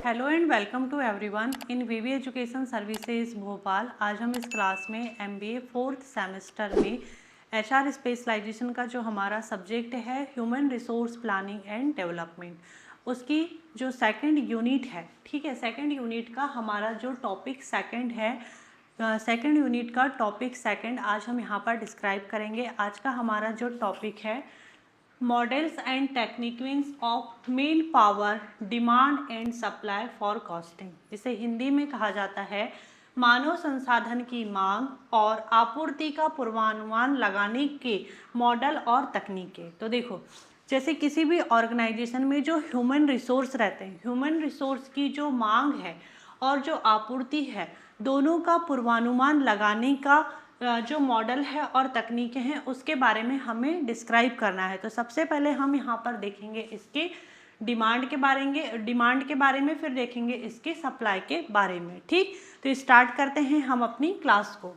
Hello and welcome to everyone in VV education services Bhopal. आज हम इस क्लास में एमबीए फोर्थ सेमेस्टर में एचआर स्पेशलाइजेशन का जो हमारा सब्जेक्ट है human resource planning and development, उसकी जो सेकंड यूनिट है, ठीक है, सेकंड यूनिट का हमारा जो टॉपिक सेकंड है, सेकंड यूनिट का टॉपिक सेकंड आज हम यहाँ पर डिस्क्राइब करेंगे। आज का हमारा जो टॉपिक है models and techniques of main power demand and supply for costing, जिसे हिंदी में कहा जाता है मानव संसाधन की मांग और आपूर्ति का पूर्वानुमान लगाने के मॉडल और तकनीकें। तो देखो, जैसे किसी भी ऑर्गेनाइजेशन में जो ह्यूमन रिसोर्स रहते हैं, ह्यूमन रिसोर्स की जो मांग है और जो आपूर्ति है, दोनों का पूर्वानुमान लगाने का जो मॉडल है और तकनीकें हैं उसके बारे में हमें डिस्क्राइब करना है। तो सबसे पहले हम यहाँ पर देखेंगे इसके डिमांड के बारे में, फिर देखेंगे इसके सप्लाई के बारे में। ठीक, तो स्टार्ट करते हैं हम अपनी क्लास को।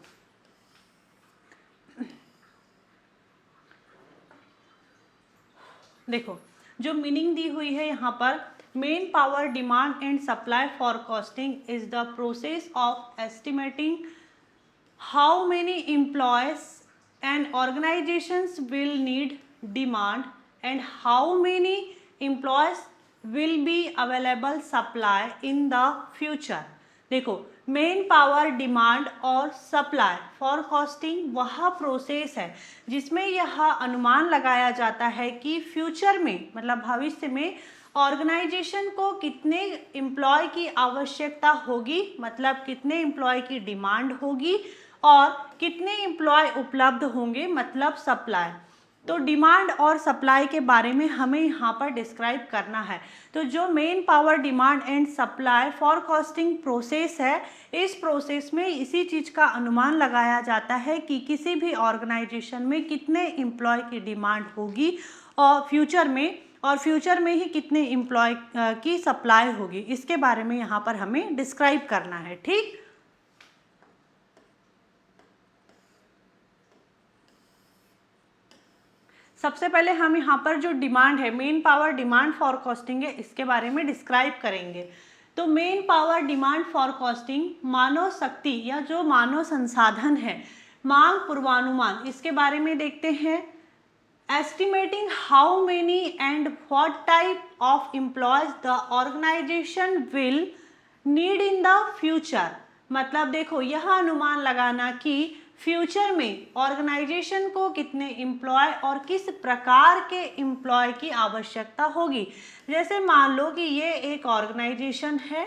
देखो, जो मीनिंग दी हुई है यहाँ पर, main power demand and supply for costing is the process of estimating how many employees an organizations will need demand and how many employees will be available supply in the future। देखो, main power demand और supply for costing वह process है जिसमें यह अनुमान लगाया जाता है कि फ्यूचर में, मतलब भविष्य में, ऑर्गेनाइजेशन को कितने एम्प्लॉय की आवश्यकता होगी, मतलब कितने एम्प्लॉय की डिमांड होगी और कितने एम्प्लॉय उपलब्ध होंगे, मतलब सप्लाई। तो डिमांड और सप्लाई के बारे में हमें यहाँ पर डिस्क्राइब करना है। तो जो main power demand and supply for costing process है, इस प्रोसेस में इसी चीज़ का अनुमान लगाया जाता है कि किसी भी ऑर्गेनाइजेशन में कितने एम्प्लॉय की डिमांड होगी और फ्यूचर में ही कितने एम्प्लॉय की सप्लाई होगी, इसके बारे में यहाँ पर हमें डिस्क्राइब करना है। ठीक, सबसे पहले हम यहाँ पर जो डिमांड है, man power demand forecasting है, इसके बारे में डिस्क्राइब करेंगे। तो man power demand forecasting मानव शक्ति या जो मानव संसाधन है, मांग पूर्वानुमान, इसके बारे में देखते हैं। Estimating how many and what type of employees the organisation will need in the future, मतलब देखो, यह अनुमान लगाना कि फ्यूचर में ऑर्गेनाइजेशन को कितने एम्प्लॉय और किस प्रकार के एम्प्लॉय की आवश्यकता होगी। जैसे मान लो कि ये एक ऑर्गेनाइजेशन है,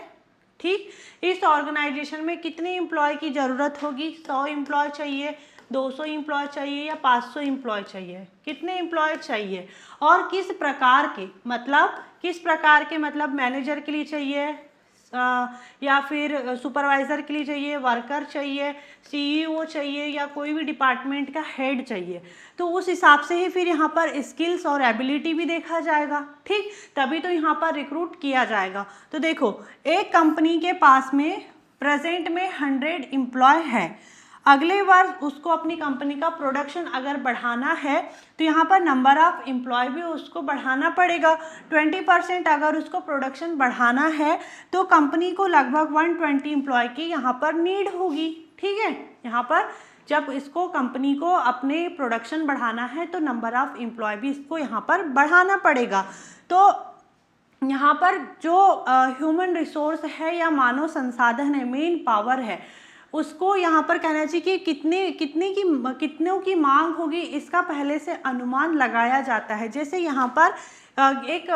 ठीक, इस ऑर्गेनाइजेशन में कितने एम्प्लॉय की ज़रूरत होगी, 100 एम्प्लॉय चाहिए, 200 एम्प्लॉय चाहिए या 500 एम्प्लॉय चाहिए, कितने एम्प्लॉय चाहिए और किस प्रकार के, मतलब मैनेजर के लिए चाहिए या फिर सुपरवाइज़र के लिए चाहिए, वर्कर चाहिए, सीईओ चाहिए या कोई भी डिपार्टमेंट का हेड चाहिए। तो उस हिसाब से ही फिर यहाँ पर स्किल्स और एबिलिटी भी देखा जाएगा। ठीक, तभी तो यहाँ पर रिक्रूट किया जाएगा। तो देखो, एक कंपनी के पास में प्रेजेंट में 100 एम्प्लॉय है, अगले वर्ष उसको अपनी कंपनी का प्रोडक्शन अगर बढ़ाना है तो यहाँ पर नंबर ऑफ एम्प्लॉय भी उसको बढ़ाना पड़ेगा। 20% अगर उसको प्रोडक्शन बढ़ाना है तो कंपनी को लगभग 120 एम्प्लॉय की यहाँ पर नीड होगी। ठीक है, यहाँ पर जब इसको कंपनी को अपने प्रोडक्शन बढ़ाना है तो नंबर ऑफ एम्प्लॉय भी इसको यहाँ पर बढ़ाना पड़ेगा। तो यहाँ पर जो ह्यूमन रिसोर्स है या मानव संसाधन है, मेन पावर है, उसको यहाँ पर कहना चाहिए कि कितनों की मांग होगी, इसका पहले से अनुमान लगाया जाता है। जैसे यहाँ पर एक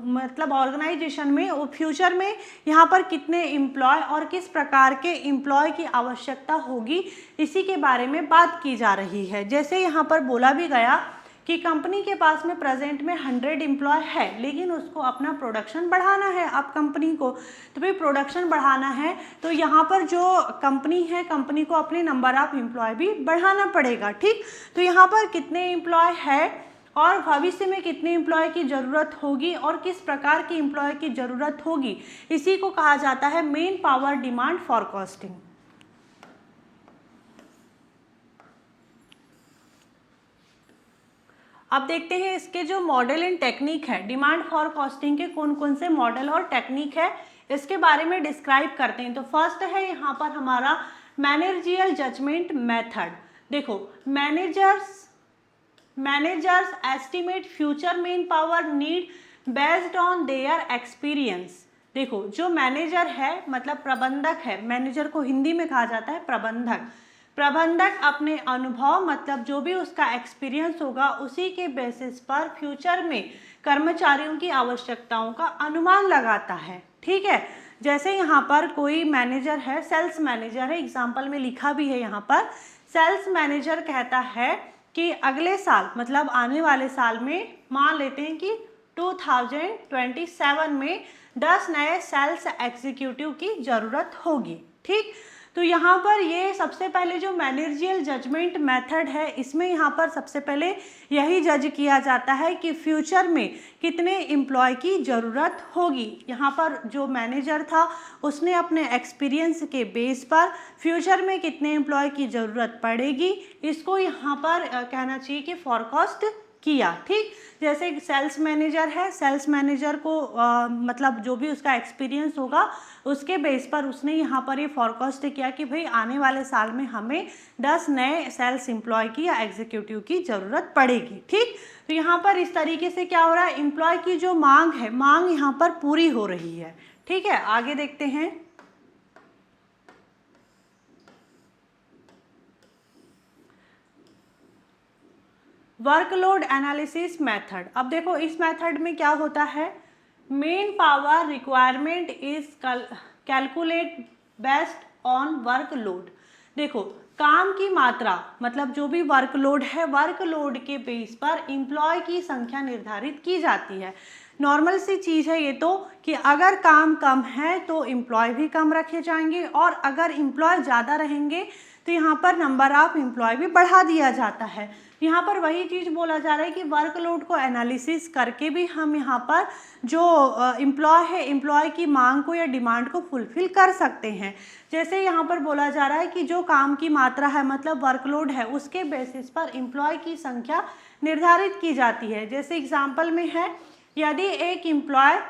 मतलब ऑर्गेनाइजेशन में फ्यूचर में यहाँ पर कितने एम्प्लॉय और किस प्रकार के एम्प्लॉय की आवश्यकता होगी, इसी के बारे में बात की जा रही है। जैसे यहाँ पर बोला भी गया कि कंपनी के पास में प्रेजेंट में 100 एम्प्लॉय है, लेकिन उसको अपना प्रोडक्शन बढ़ाना है। अब कंपनी को तो भाई प्रोडक्शन बढ़ाना है तो यहाँ पर जो कंपनी है, कंपनी को अपने नंबर ऑफ एम्प्लॉय भी बढ़ाना पड़ेगा। ठीक, तो यहाँ पर कितने एम्प्लॉय है और भविष्य में कितने एम्प्लॉय की ज़रूरत होगी और किस प्रकार की एम्प्लॉय की ज़रूरत होगी, इसी को कहा जाता है man power demand for costing. अब देखते हैं इसके जो मॉडल एंड टेक्निक है, डिमांड फॉर कॉस्टिंग के कौन कौन से मॉडल और टेक्निक है, इसके बारे में डिस्क्राइब करते हैं। तो फर्स्ट है यहाँ पर हमारा मैनेजरियल जजमेंट मेथड। देखो, managers estimate future main power need based on their experience. देखो, जो मैनेजर है मतलब प्रबंधक है, मैनेजर को हिंदी में कहा जाता है प्रबंधक अपने अनुभव मतलब जो भी उसका एक्सपीरियंस होगा उसी के बेसिस पर फ्यूचर में कर्मचारियों की आवश्यकताओं का अनुमान लगाता है। ठीक है, जैसे यहाँ पर कोई मैनेजर है, सेल्स मैनेजर है, एग्जाम्पल में लिखा भी है यहाँ पर, सेल्स मैनेजर कहता है कि अगले साल मतलब आने वाले साल में मान लेते हैं कि 2027 में 10 नए सेल्स एग्जीक्यूटिव की ज़रूरत होगी। ठीक, तो यहाँ पर ये सबसे पहले जो मैनेजरियल जजमेंट मेथड है, इसमें यहाँ पर सबसे पहले यही जज किया जाता है कि फ्यूचर में कितने एम्प्लॉय की ज़रूरत होगी। यहाँ पर जो मैनेजर था उसने अपने एक्सपीरियंस के बेस पर फ्यूचर में कितने एम्प्लॉय की ज़रूरत पड़ेगी, इसको यहाँ पर कहना चाहिए कि फॉरकास्ट किया। ठीक, जैसे सेल्स मैनेजर है, सेल्स मैनेजर को मतलब जो भी उसका एक्सपीरियंस होगा उसके बेस पर उसने यहाँ पर ये फॉरकास्ट किया कि भाई आने वाले साल में हमें 10 नए सेल्स एम्प्लॉय की या एग्जीक्यूटिव की ज़रूरत पड़ेगी। ठीक, तो यहाँ पर इस तरीके से क्या हो रहा है, एम्प्लॉय की जो मांग है, मांग यहाँ पर पूरी हो रही है। ठीक है, आगे देखते हैं। Workload analysis method. अब देखो, इस मेथड में क्या होता है, man power requirement is calculate based on workload. देखो, काम की मात्रा मतलब जो भी वर्कलोड है, वर्कलोड के बेस पर एम्प्लॉय की संख्या निर्धारित की जाती है। नॉर्मल सी चीज़ है ये तो कि अगर काम कम है तो एम्प्लॉय भी कम रखे जाएंगे, और अगर एम्प्लॉय ज़्यादा रहेंगे तो यहाँ पर नंबर ऑफ एम्प्लॉय भी बढ़ा दिया जाता है। यहाँ पर वही चीज़ बोला जा रहा है कि वर्कलोड को एनालिसिस करके भी हम यहाँ पर जो एम्प्लॉय है, एम्प्लॉय की मांग को या डिमांड को फुलफिल कर सकते हैं। जैसे यहाँ पर बोला जा रहा है कि जो काम की मात्रा है मतलब वर्कलोड है, उसके बेसिस पर एम्प्लॉय की संख्या निर्धारित की जाती है। जैसे एग्जाम्पल में है, यदि एक एम्प्लॉय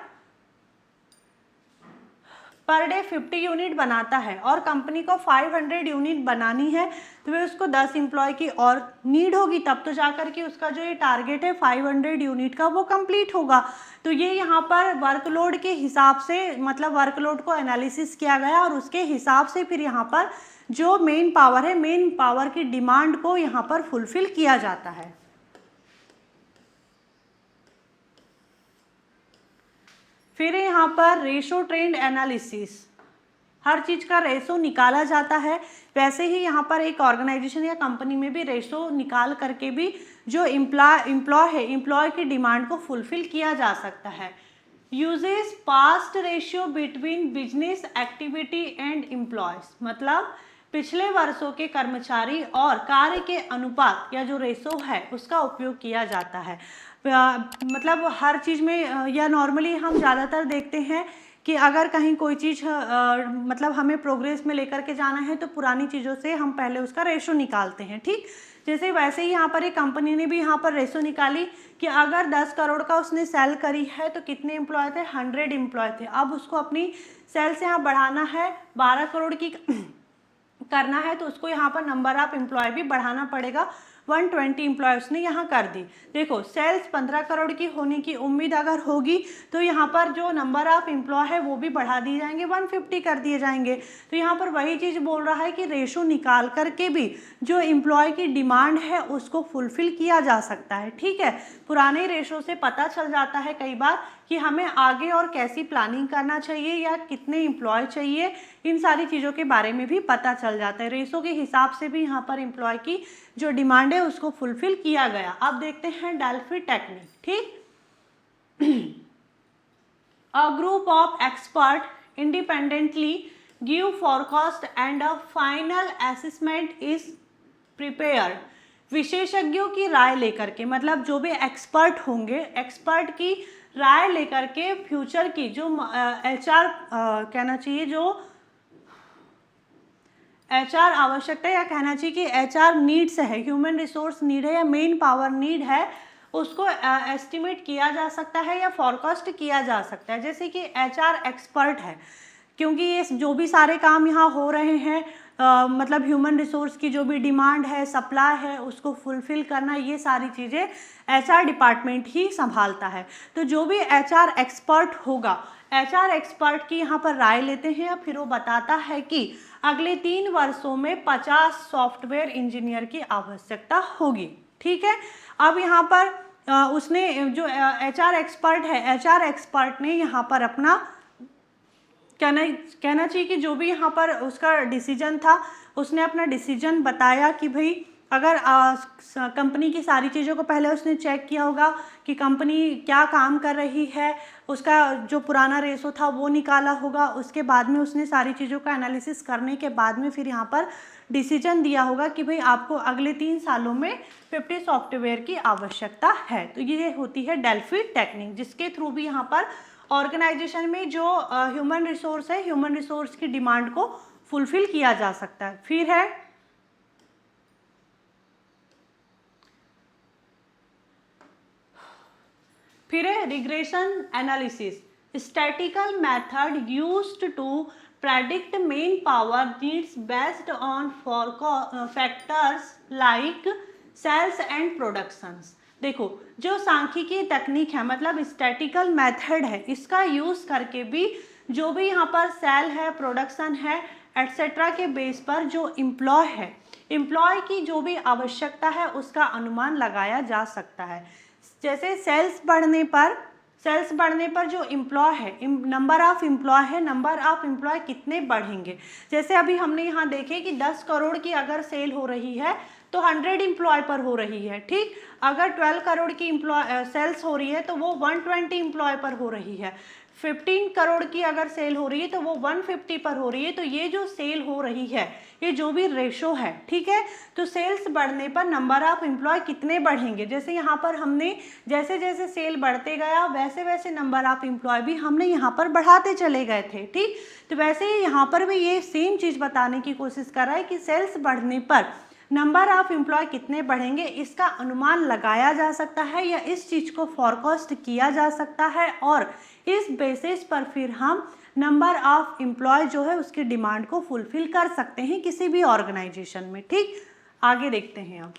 पर डे 50 यूनिट बनाता है और कंपनी को 500 यूनिट बनानी है, तो वे उसको 10 एम्प्लॉय की और नीड होगी, तब तो जाकर के उसका जो ये टारगेट है 500 यूनिट का वो कंप्लीट होगा। तो ये यहाँ पर वर्कलोड के हिसाब से मतलब वर्कलोड को एनालिसिस किया गया और उसके हिसाब से फिर यहाँ पर जो मेन पावर है, मेन पावर की डिमांड को यहाँ पर फुलफिल किया जाता है। फिर यहाँ पर रेशो ट्रेंड एनालिसिस, हर चीज़ का रेशो निकाला जाता है। वैसे ही यहाँ पर एक ऑर्गेनाइजेशन या कंपनी में भी रेशो निकाल करके भी जो एम्प्लॉय है, एम्प्लॉय की डिमांड को फुलफिल किया जा सकता है। Uses past ratio between business activity and employees, मतलब पिछले वर्षों के कर्मचारी और कार्य के अनुपात या जो रेशो है उसका उपयोग किया जाता है। मतलब हर चीज़ में या नॉर्मली हम ज़्यादातर देखते हैं कि अगर कहीं कोई चीज़ मतलब हमें प्रोग्रेस में लेकर के जाना है तो पुरानी चीज़ों से हम पहले उसका रेशो निकालते हैं। ठीक, जैसे वैसे ही यहाँ पर एक कंपनी ने भी यहाँ पर रेशो निकाली कि अगर 10 करोड़ का उसने सेल करी है तो कितने एम्प्लॉय थे, 100 एम्प्लॉय थे। अब उसको अपनी सेल से यहाँ बढ़ाना है, 12 करोड़ की करना है, तो उसको यहाँ पर नंबर ऑफ एम्प्लॉय भी बढ़ाना पड़ेगा। 120 एम्प्लॉयज़ ने यहाँ कर दी। देखो, सेल्स 15 करोड़ की होने की उम्मीद अगर होगी तो यहाँ पर जो नंबर ऑफ एम्प्लॉय है वो भी बढ़ा दिए जाएंगे, 150 कर दिए जाएंगे। तो यहाँ पर वही चीज़ बोल रहा है कि रेशो निकाल करके भी जो एम्प्लॉय की डिमांड है उसको फुलफिल किया जा सकता है। ठीक है, पुराने रेशो से पता चल जाता है कई बार कि हमें आगे और कैसी प्लानिंग करना चाहिए या कितने एम्प्लॉय चाहिए, इन सारी चीज़ों के बारे में भी पता चल जाता है। रेशो के हिसाब से भी यहाँ पर एम्प्लॉय की जो डिमांड है उसको फुलफिल किया गया। अब देखते हैं डेल्फी टेक्निक। ठीक, a group of expert independently give forecast and a final assessment is prepared. विशेषज्ञों की राय लेकर के, मतलब जो भी एक्सपर्ट होंगे, एक्सपर्ट की राय लेकर के फ्यूचर की जो HR कहना चाहिए, जो HR आवश्यकता या कहना चाहिए कि HR नीड्स है, ह्यूमन रिसोर्स नीड है या मेन पावर नीड है, उसको एस्टिमेट किया जा सकता है या फॉरकास्ट किया जा सकता है। जैसे कि HR एक्सपर्ट है, क्योंकि ये जो भी सारे काम यहाँ हो रहे हैं मतलब ह्यूमन रिसोर्स की जो भी डिमांड है, सप्लाई है, उसको फुलफिल करना, ये सारी चीज़ें HR डिपार्टमेंट ही संभालता है। तो जो भी HR एक्सपर्ट होगा, HR एक्सपर्ट की यहाँ पर राय लेते हैं और फिर वो बताता है कि अगले 3 वर्षों में 50 सॉफ्टवेयर इंजीनियर की आवश्यकता होगी। ठीक है, अब यहाँ पर उसने जो HR एक्सपर्ट है, HR एक्सपर्ट ने यहाँ पर अपना कहना चाहिए कि जो भी यहाँ पर उसका डिसीजन था, उसने अपना डिसीजन बताया कि भाई अगर कंपनी की सारी चीज़ों को पहले उसने चेक किया होगा कि कंपनी क्या काम कर रही है, उसका जो पुराना रेशो था वो निकाला होगा, उसके बाद में उसने सारी चीज़ों का एनालिसिस करने के बाद में फिर यहाँ पर डिसीजन दिया होगा कि भाई आपको अगले 3 सालों में 50 सॉफ्टवेयर की आवश्यकता है। तो ये होती है डेल्फी टेक्निक, जिसके थ्रू भी यहाँ पर ऑर्गेनाइजेशन में जो ह्यूमन रिसोर्स है, ह्यूमन रिसोर्स की डिमांड को फुलफिल किया जा सकता है। फिर है regression analysis, statical method used to predict main power needs based on factors like sales and productions। देखो, जो सांख्यिकी तकनीक है मतलब स्टैटिकल मेथड है, इसका यूज़ करके भी जो भी यहाँ पर सेल है, प्रोडक्शन है, एट्सेट्रा के बेस पर जो एम्प्लॉय है, एम्प्लॉय की जो भी आवश्यकता है उसका अनुमान लगाया जा सकता है। जैसे सेल्स बढ़ने पर जो एम्प्लॉय है, नंबर ऑफ एम्प्लॉय है, नंबर ऑफ एम्प्लॉय कितने बढ़ेंगे। जैसे अभी हमने यहाँ देखे कि 10 करोड़ की अगर सेल हो रही है तो 100 एम्प्लॉय पर हो रही है। ठीक, अगर 12 करोड़ की सेल्स हो रही है तो वो 120 एम्प्लॉय पर हो रही है। 15 करोड़ की अगर सेल हो रही है तो वो 150 पर हो रही है। तो ये जो सेल हो रही है, ये जो भी रेशो है, ठीक है, तो सेल्स बढ़ने पर नंबर ऑफ एम्प्लॉय कितने बढ़ेंगे। जैसे यहाँ पर हमने जैसे जैसे सेल बढ़ते गया वैसे वैसे नंबर ऑफ एम्प्लॉय भी हमने यहाँ पर बढ़ाते चले गए थे। ठीक, तो वैसे ही यहाँ पर भी ये सेम चीज़ बताने की कोशिश कर रहा है कि सेल्स बढ़ने पर नंबर ऑफ एम्प्लॉय कितने बढ़ेंगे, इसका अनुमान लगाया जा सकता है या इस चीज़ को फॉरकास्ट किया जा सकता है, और इस बेसिस पर फिर हम नंबर ऑफ एम्प्लॉय जो है उसकी डिमांड को फुलफिल कर सकते हैं किसी भी ऑर्गेनाइजेशन में। ठीक, आगे देखते हैं अब।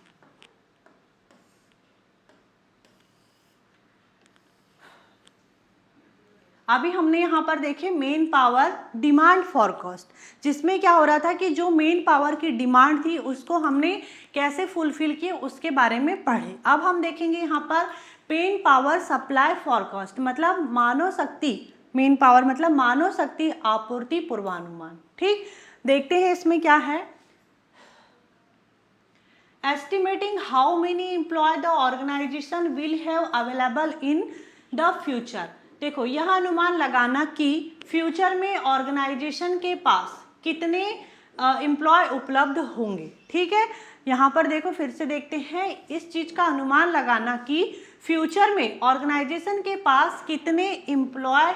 अभी हमने यहाँ पर देखे मेन पावर डिमांड फॉरकास्ट, जिसमें क्या हो रहा था कि जो मेन पावर की डिमांड थी उसको हमने कैसे फुलफिल किए उसके बारे में पढ़े। अब हम देखेंगे यहाँ पर मेन पावर सप्लाई फॉरकास्ट, मतलब मानव शक्ति, मेन पावर मतलब मानव शक्ति आपूर्ति पूर्वानुमान। ठीक, देखते हैं इसमें क्या है। Estimating how many employee the organisation will have available in the future. देखो, यह अनुमान लगाना कि फ्यूचर में ऑर्गेनाइजेशन के पास कितने एम्प्लॉय उपलब्ध होंगे। ठीक है, यहाँ पर देखो फिर से देखते हैं, इस चीज़ का अनुमान लगाना कि फ्यूचर में ऑर्गेनाइजेशन के पास कितने एम्प्लॉय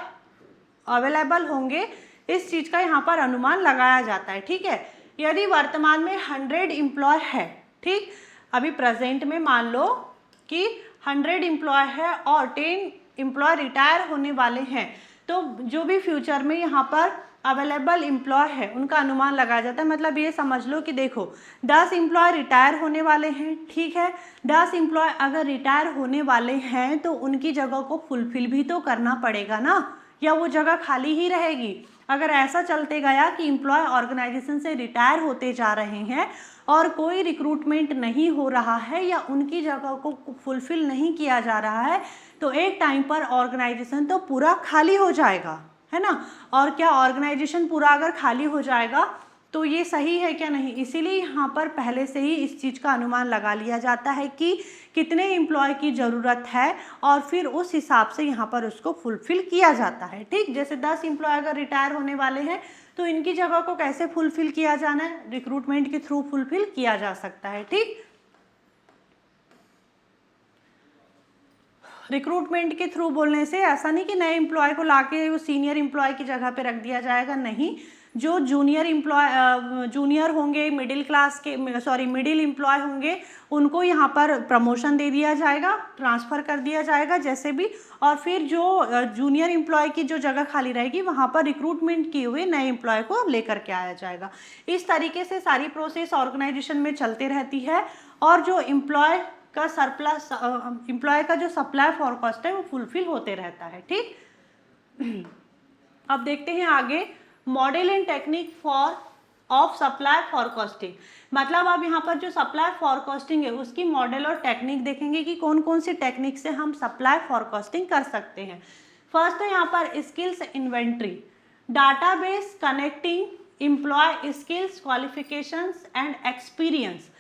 अवेलेबल होंगे, इस चीज़ का यहाँ पर अनुमान लगाया जाता है। ठीक है, यदि वर्तमान में 100 एम्प्लॉय है, ठीक, अभी प्रेजेंट में मान लो कि 100 एम्प्लॉय है और 10 एम्प्लॉय रिटायर होने वाले हैं, तो जो भी फ्यूचर में यहाँ पर अवेलेबल एम्प्लॉय है उनका अनुमान लगाया जाता है। मतलब ये समझ लो कि देखो 10 एम्प्लॉय रिटायर होने वाले हैं। ठीक है, 10 एम्प्लॉय अगर रिटायर होने वाले हैं तो उनकी जगह को फुलफिल भी तो करना पड़ेगा ना, या वो जगह खाली ही रहेगी। अगर ऐसा चलते गया कि एम्प्लॉय ऑर्गेनाइजेशन से रिटायर होते जा रहे हैं और कोई रिक्रूटमेंट नहीं हो रहा है या उनकी जगह को फुलफिल नहीं किया जा रहा है, तो एक टाइम पर ऑर्गेनाइजेशन तो पूरा खाली हो जाएगा, है ना। और क्या ऑर्गेनाइजेशन पूरा अगर खाली हो जाएगा तो ये सही है क्या? नहीं। इसीलिए यहाँ पर पहले से ही इस चीज़ का अनुमान लगा लिया जाता है कि कितने एम्प्लॉय की ज़रूरत है और फिर उस हिसाब से यहाँ पर उसको फुलफिल किया जाता है। ठीक, जैसे 10 एम्प्लॉय अगर रिटायर होने वाले हैं तो इनकी जगह को कैसे फुलफिल किया जाना है, रिक्रूटमेंट के थ्रू फुलफिल किया जा सकता है। ठीक, रिक्रूटमेंट के थ्रू बोलने से ऐसा नहीं कि नए एम्प्लॉय को लाके वो सीनियर एम्प्लॉय की जगह पे रख दिया जाएगा, नहीं। जो जूनियर होंगे, मिडिल एम्प्लॉय होंगे, उनको यहाँ पर प्रमोशन दे दिया जाएगा, ट्रांसफ़र कर दिया जाएगा जैसे भी। और फिर जो जूनियर एम्प्लॉय की जो जगह खाली रहेगी वहाँ पर रिक्रूटमेंट किए हुए नए एम्प्लॉय को लेकर के आया जाएगा। इस तरीके से सारी प्रोसेस ऑर्गेनाइजेशन में चलते रहती है और जो एम्प्लॉय का जो सप्लाई फॉरकास्ट है वो फुलफिल होते रहता है, ठीक। अब देखते हैं आगे, model and technique of supply forecasting. मतलब अब यहाँ पर जो सप्लाई फॉरकास्टिंग है उसकी मॉडल और टेक्निक देखेंगे कि कौन कौन सी टेक्निक से हम सप्लाई फॉरकास्टिंग कर सकते हैं। फर्स्ट तो यहाँ पर skills inventory, database connecting employee skills, qualifications and experience.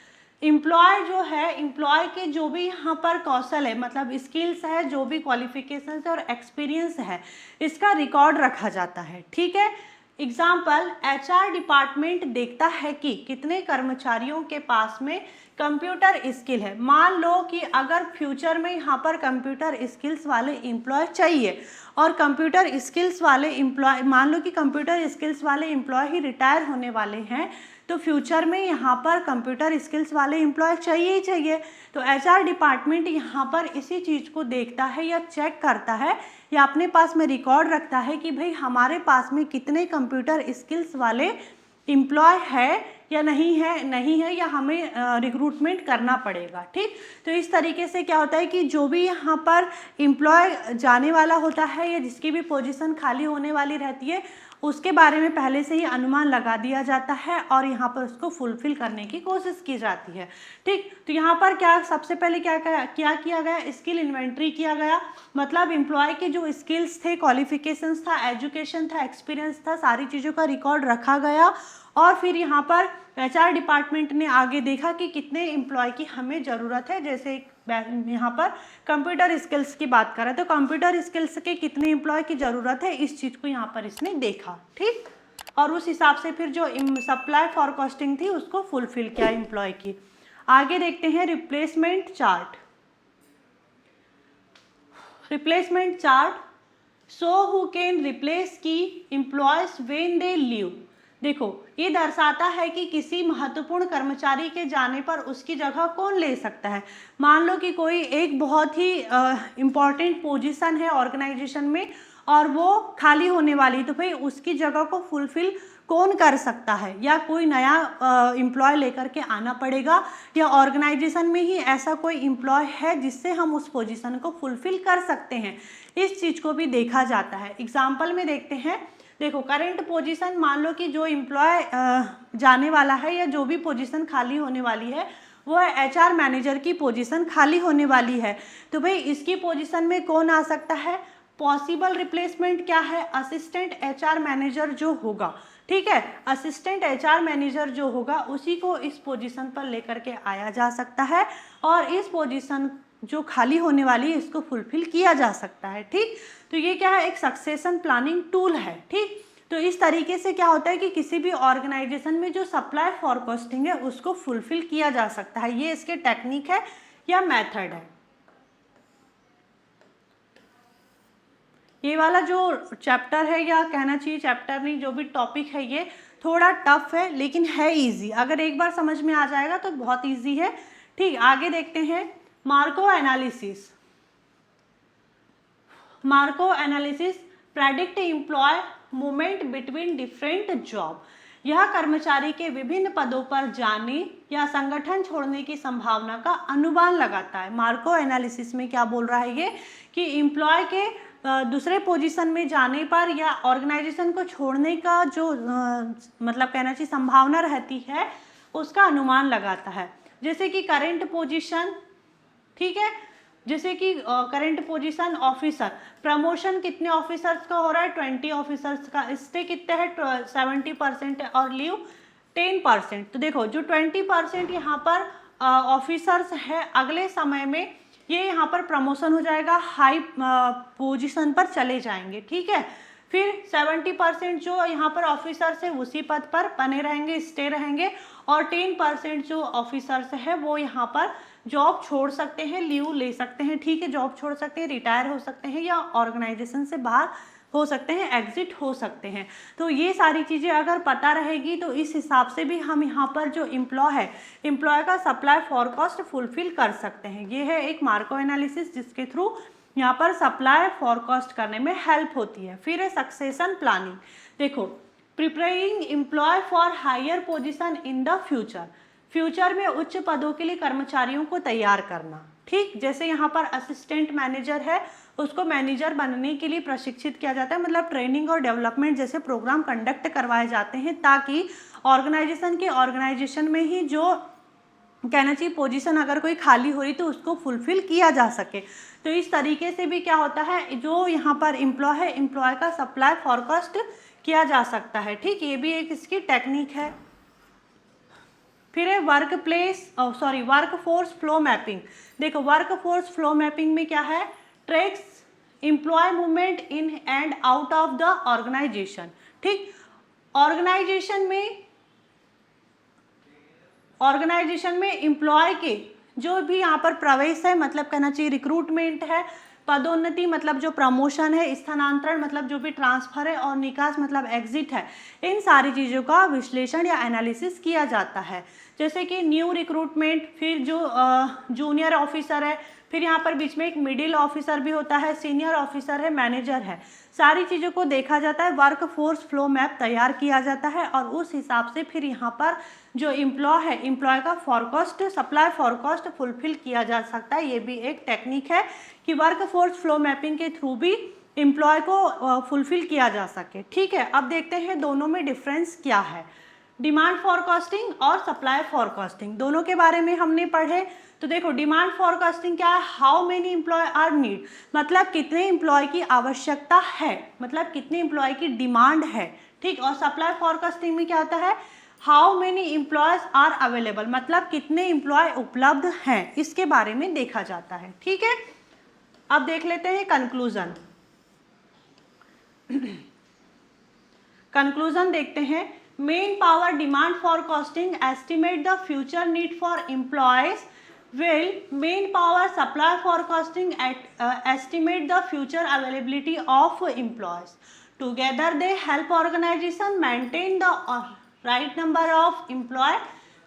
Employee जो है, एम्प्लॉय के जो भी यहाँ पर कौशल है, मतलब स्किल्स है, जो भी क्वालिफिकेशंस है और एक्सपीरियंस है, इसका रिकॉर्ड रखा जाता है, ठीक है। एग्जाम्पल, HR डिपार्टमेंट देखता है कि कितने कर्मचारियों के पास में कंप्यूटर स्किल है। मान लो कि अगर फ्यूचर में यहाँ पर कंप्यूटर स्किल्स वाले एम्प्लॉय चाहिए और कंप्यूटर स्किल्स वाले एम्प्लॉय, मान लो कि कंप्यूटर स्किल्स वाले एम्प्लॉय ही रिटायर होने वाले हैं, तो फ्यूचर में यहाँ पर कंप्यूटर स्किल्स वाले एम्प्लॉय चाहिए ही चाहिए। तो HR डिपार्टमेंट यहाँ पर इसी चीज़ को देखता है या चेक करता है या अपने पास में रिकॉर्ड रखता है कि भाई हमारे पास में कितने कंप्यूटर स्किल्स वाले एम्प्लॉय है या नहीं है या हमें रिक्रूटमेंट करना पड़ेगा, ठीक। तो इस तरीके से क्या होता है कि जो भी यहाँ पर एम्प्लॉय जाने वाला होता है या जिसकी भी पोजीशन खाली होने वाली रहती है उसके बारे में पहले से ही अनुमान लगा दिया जाता है और यहाँ पर उसको फुलफिल करने की कोशिश की जाती है, ठीक। तो यहाँ पर क्या सबसे पहले क्या किया गया, स्किल इन्वेंट्री किया गया। मतलब एम्प्लॉय के जो स्किल्स थे, क्वालिफिकेशंस था, एजुकेशन था, एक्सपीरियंस था, सारी चीज़ों का रिकॉर्ड रखा गया और फिर यहाँ पर HR डिपार्टमेंट ने आगे देखा कि कितने एम्प्लॉय की हमें ज़रूरत है। जैसे यहाँ पर कंप्यूटर स्किल्स की बात करें तो कंप्यूटर स्किल्स के कितने एम्प्लॉय की ज़रूरत है, इस चीज़ को यहाँ पर इसने देखा, ठीक। और उस हिसाब से फिर जो सप्लाई फॉरकास्टिंग थी उसको फुलफिल किया एम्प्लॉय की। आगे देखते हैं replacement chart. Replacement chart, so who can replace की एम्प्लॉयज व्हेन दे लीव। देखो ये दर्शाता है कि किसी महत्वपूर्ण कर्मचारी के जाने पर उसकी जगह कौन ले सकता है। मान लो कि कोई एक बहुत ही इम्पॉर्टेंट पोजीशन है ऑर्गेनाइजेशन में और वो खाली होने वाली, तो भाई उसकी जगह को फुलफिल कौन कर सकता है, या कोई नया एम्प्लॉय लेकर के आना पड़ेगा या ऑर्गेनाइजेशन में ही ऐसा कोई एम्प्लॉय है जिससे हम उस पोजीशन को फुलफिल कर सकते हैं, इस चीज़ को भी देखा जाता है। एग्जाम्पल में देखते हैं, देखो करंट पोजीशन, मान लो कि जो एम्प्लॉय जाने वाला है या जो भी पोजीशन खाली होने वाली है वो है HR मैनेजर की पोजीशन खाली होने वाली है, तो भाई इसकी पोजीशन में कौन आ सकता है। पॉसिबल रिप्लेसमेंट क्या है, असिस्टेंट HR मैनेजर जो होगा, ठीक है, असिस्टेंट HR मैनेजर जो होगा उसी को इस पोजीशन पर लेकर के आया जा सकता है और इस पोजीशन जो खाली होने वाली है इसको फुलफिल किया जा सकता है, ठीक। तो ये क्या है, एक सक्सेशन प्लानिंग टूल है, ठीक। तो इस तरीके से क्या होता है कि किसी भी ऑर्गेनाइजेशन में जो सप्लाई फॉरकास्टिंग है उसको फुलफिल किया जा सकता है। ये इसके टेक्निक है या मेथड है। ये वाला जो चैप्टर है, या कहना चाहिए चैप्टर नहीं, जो भी टॉपिक है ये थोड़ा टफ है लेकिन है इजी। अगर एक बार समझ में आ जाएगा तो बहुत इजी है, ठीक। आगे देखते हैं Markov analysis. Markov analysis predict employee movement between different job. यह कर्मचारी के विभिन्न पदों पर जाने या संगठन छोड़ने की संभावना का अनुमान लगाता है। मार्को एनालिसिस में क्या बोल रहा है ये कि एम्प्लॉय के दूसरे पोजीशन में जाने पर या ऑर्गेनाइजेशन को छोड़ने का जो मतलब कहना चाहिए संभावना रहती है उसका अनुमान लगाता है। जैसे कि करंट पोजीशन, ठीक है, जैसे कि करंट पोजीशन ऑफिसर, प्रमोशन कितने ऑफिसर्स का हो रहा है, 20 ऑफिसर्स का, स्टे कितने हैं 70% और लीव 10%। तो देखो जो 20% यहाँ पर ऑफिसर्स है अगले समय में ये यहाँ पर प्रमोशन हो जाएगा, हाई पोजीशन पर चले जाएंगे, ठीक है। फिर 70% जो यहाँ पर ऑफिसर्स है उसी पद पर बने रहेंगे, स्टे रहेंगे, और 10% जो ऑफिसर्स है वो यहाँ पर जॉब छोड़ सकते हैं, लीव ले सकते हैं, ठीक है, जॉब छोड़ सकते हैं, रिटायर हो सकते हैं या ऑर्गेनाइजेशन से बाहर हो सकते हैं, एग्जिट हो सकते हैं। तो ये सारी चीज़ें अगर पता रहेगी तो इस हिसाब से भी हम यहाँ पर जो एम्प्लॉय है, एम्प्लॉय का सप्लाई फॉरकास्ट फुलफिल कर सकते हैं। ये है एक मार्को एनालिसिस जिसके थ्रू यहाँ पर सप्लाई फॉरकास्ट करने में हेल्प होती है। फिर है सक्सेशन प्लानिंग। देखो, preparing employee for higher position in the future, future में उच्च पदों के लिए कर्मचारियों को तैयार करना, ठीक। जैसे यहाँ पर असिस्टेंट मैनेजर है, उसको मैनेजर बनने के लिए प्रशिक्षित किया जाता है, मतलब ट्रेनिंग और डेवलपमेंट जैसे प्रोग्राम कंडक्ट करवाए जाते हैं ताकि ऑर्गेनाइजेशन में ही जो कहना चाहिए पोजीशन अगर कोई खाली हो रही तो उसको फुलफिल किया जा सके। तो इस तरीके से भी क्या होता है, जो यहाँ पर एम्प्लॉय है, एम्प्लॉय का सप्लाई फॉरकास्ट किया जा सकता है, ठीक। ये भी एक इसकी टेक्निक है। फिर है वर्क फोर्स फ्लो मैपिंग। देखो, वर्क फोर्स फ्लो मैपिंग में क्या है, tracks employee movement in and out of the organisation, ठीक। ऑर्गेनाइजेशन में एम्प्लॉय के जो भी यहाँ पर प्रवेश है, मतलब कहना चाहिए रिक्रूटमेंट है, पदोन्नति मतलब जो प्रमोशन है, स्थानांतरण मतलब जो भी ट्रांसफर है, और निकास मतलब एग्जिट है, इन सारी चीज़ों का विश्लेषण या एनालिसिस किया जाता है। जैसे कि न्यू रिक्रूटमेंट, फिर जो जूनियर ऑफिसर है, फिर यहाँ पर बीच में एक मिडिल ऑफिसर भी होता है, सीनियर ऑफिसर है, मैनेजर है, सारी चीज़ों को देखा जाता है, वर्क फोर्स फ्लो मैप तैयार किया जाता है और उस हिसाब से फिर यहाँ पर जो एम्प्लॉय है, एम्प्लॉय का फॉरकास्ट, सप्लाई फॉरकास्ट फुलफिल किया जा सकता है। ये भी एक टेक्निक है कि वर्क फोर्स फ्लो मैपिंग के थ्रू भी एम्प्लॉय को फुलफिल किया जा सके, ठीक है। अब देखते हैं दोनों में डिफरेंस क्या है, डिमांड फॉरकास्टिंग और सप्लाई फॉरकास्टिंग, दोनों के बारे में हमने पढ़े। तो देखो, डिमांड फॉरकास्टिंग क्या है, how many employee are need, मतलब कितने एम्प्लॉय की आवश्यकता है, मतलब कितने एम्प्लॉय की डिमांड है, ठीक। और सप्लाई फॉरकास्टिंग में क्या होता है, how many employees are available, मतलब कितने एम्प्लॉय उपलब्ध हैं, इसके बारे में देखा जाता है, ठीक है। अब देख लेते हैं कंक्लूजन। कंक्लूजन देखते हैं, main power demand forecasting estimate the future need for employees, will main power supply forecasting estimate the future availability of employees. Together they help organization maintain the right number of employee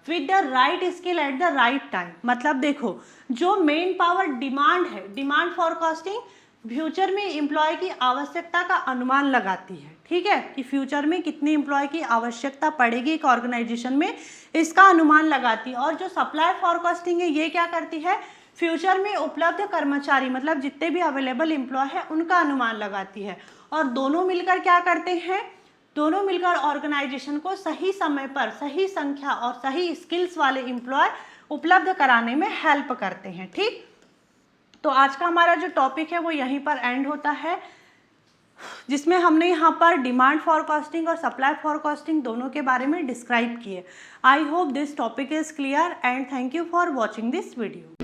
with the right skill at the right time। मतलब देखो, जो main power demand है, demand forecasting future में employ की आवश्यकता का अनुमान लगाती है, ठीक है, कि फ्यूचर में कितने एम्प्लॉय की आवश्यकता पड़ेगी एक ऑर्गेनाइजेशन में, इसका अनुमान लगाती है। और जो सप्लाई फॉरकास्टिंग है, ये क्या करती है, फ्यूचर में उपलब्ध कर्मचारी मतलब जितने भी अवेलेबल एम्प्लॉय है उनका अनुमान लगाती है। और दोनों मिलकर क्या करते हैं, दोनों मिलकर ऑर्गेनाइजेशन को सही समय पर सही संख्या और सही स्किल्स वाले एम्प्लॉय उपलब्ध कराने में हेल्प करते हैं, ठीक। तो आज का हमारा जो टॉपिक है वो यहीं पर एंड होता है, जिसमें हमने यहाँ पर डिमांड फॉरकास्टिंग और सप्लाई फॉरकास्टिंग दोनों के बारे में डिस्क्राइब किए। I hope this topic is clear and thank you for watching this video.